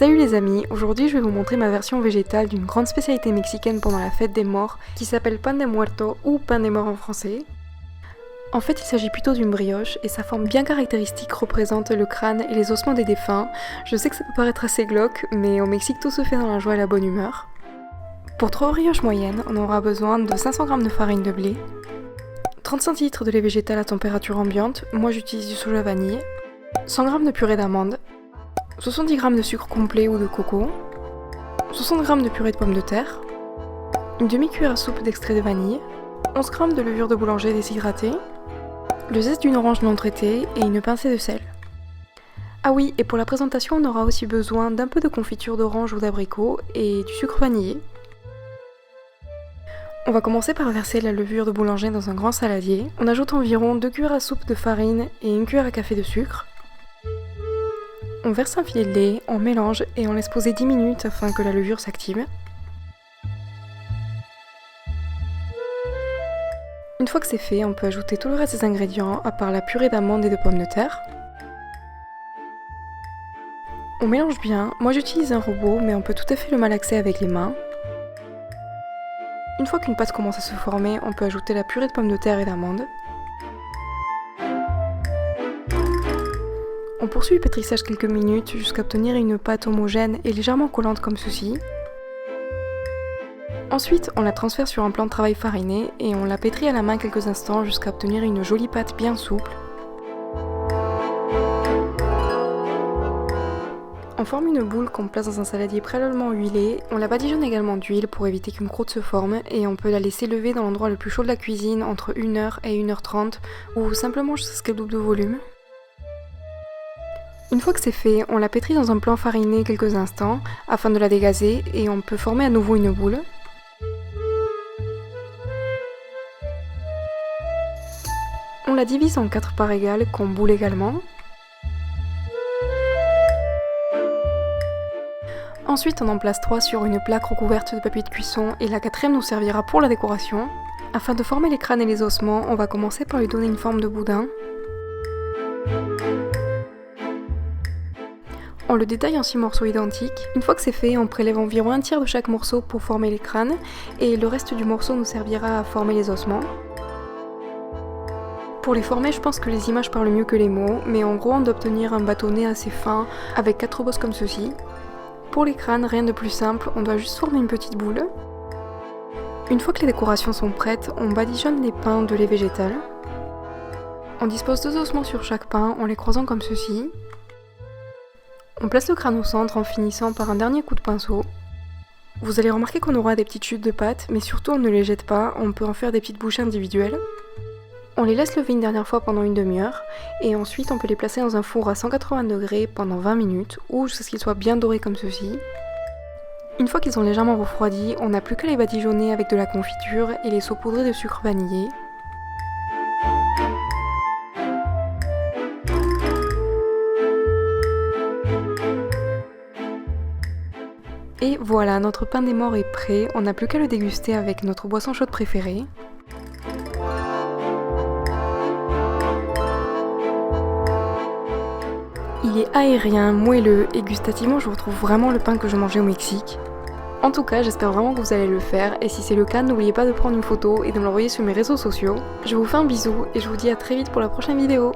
Salut les amis, aujourd'hui je vais vous montrer ma version végétale d'une grande spécialité mexicaine pendant la fête des morts qui s'appelle pan de muerto ou pain des morts en français. En fait il s'agit plutôt d'une brioche et sa forme bien caractéristique représente le crâne et les ossements des défunts. Je sais que ça peut paraître assez glauque mais au Mexique tout se fait dans la joie et la bonne humeur. Pour 3 brioches moyennes, on aura besoin de 500 g de farine de blé, 30 cl de lait végétal à température ambiante, moi j'utilise du soja vanille, 100 g de purée d'amandes, 70 g de sucre complet ou de coco, 60 g de purée de pommes de terre, une demi-cuillère à soupe d'extrait de vanille, 11 g de levure de boulanger déshydratée, le zeste d'une orange non traitée et une pincée de sel. Ah oui, et pour la présentation, on aura aussi besoin d'un peu de confiture d'orange ou d'abricot et du sucre vanillé. On va commencer par verser la levure de boulanger dans un grand saladier. On ajoute environ 2 cuillères à soupe de farine et 1 cuillère à café de sucre. On verse un filet de lait, on mélange et on laisse poser 10 minutes afin que la levure s'active. Une fois que c'est fait, on peut ajouter tout le reste des ingrédients à part la purée d'amandes et de pommes de terre. On mélange bien, moi j'utilise un robot mais on peut tout à fait le malaxer avec les mains. Une fois qu'une pâte commence à se former, on peut ajouter la purée de pommes de terre et d'amandes. On poursuit le pétrissage quelques minutes jusqu'à obtenir une pâte homogène et légèrement collante comme ceci. Ensuite, on la transfère sur un plan de travail fariné et on la pétrit à la main quelques instants jusqu'à obtenir une jolie pâte bien souple. On forme une boule qu'on place dans un saladier préalablement huilé. On la badigeonne également d'huile pour éviter qu'une croûte se forme et on peut la laisser lever dans l'endroit le plus chaud de la cuisine entre 1h et 1h30 ou simplement jusqu'à ce qu'elle double de volume. Une fois que c'est fait, on la pétrit dans un plan fariné quelques instants afin de la dégazer et on peut former à nouveau une boule. On la divise en 4 parts égales qu'on boule également. Ensuite, on en place 3 sur une plaque recouverte de papier de cuisson et la 4e nous servira pour la décoration. Afin de former les crânes et les ossements, on va commencer par lui donner une forme de boudin. On le détaille en 6 morceaux identiques. Une fois que c'est fait, on prélève environ un tiers de chaque morceau pour former les crânes et le reste du morceau nous servira à former les ossements. Pour les former, je pense que les images parlent mieux que les mots, mais en gros on doit obtenir un bâtonnet assez fin avec 4 bosses comme ceci. Pour les crânes, rien de plus simple, on doit juste former une petite boule. Une fois que les décorations sont prêtes, on badigeonne les pains de lait végétal. On dispose 2 ossements sur chaque pain en les croisant comme ceci. On place le crâne au centre en finissant par un dernier coup de pinceau. Vous allez remarquer qu'on aura des petites chutes de pâte, mais surtout on ne les jette pas, on peut en faire des petites bouchées individuelles. On les laisse lever une dernière fois pendant une demi-heure, et ensuite on peut les placer dans un four à 180 degrés pendant 20 minutes, ou jusqu'à ce qu'ils soient bien dorés comme ceci. Une fois qu'ils ont légèrement refroidi, on n'a plus qu'à les badigeonner avec de la confiture et les saupoudrer de sucre vanillé. Et voilà, notre pain des morts est prêt, on n'a plus qu'à le déguster avec notre boisson chaude préférée. Il est aérien, moelleux et gustativement je retrouve vraiment le pain que je mangeais au Mexique. En tout cas, j'espère vraiment que vous allez le faire et si c'est le cas, n'oubliez pas de prendre une photo et de me l'envoyer sur mes réseaux sociaux. Je vous fais un bisou et je vous dis à très vite pour la prochaine vidéo.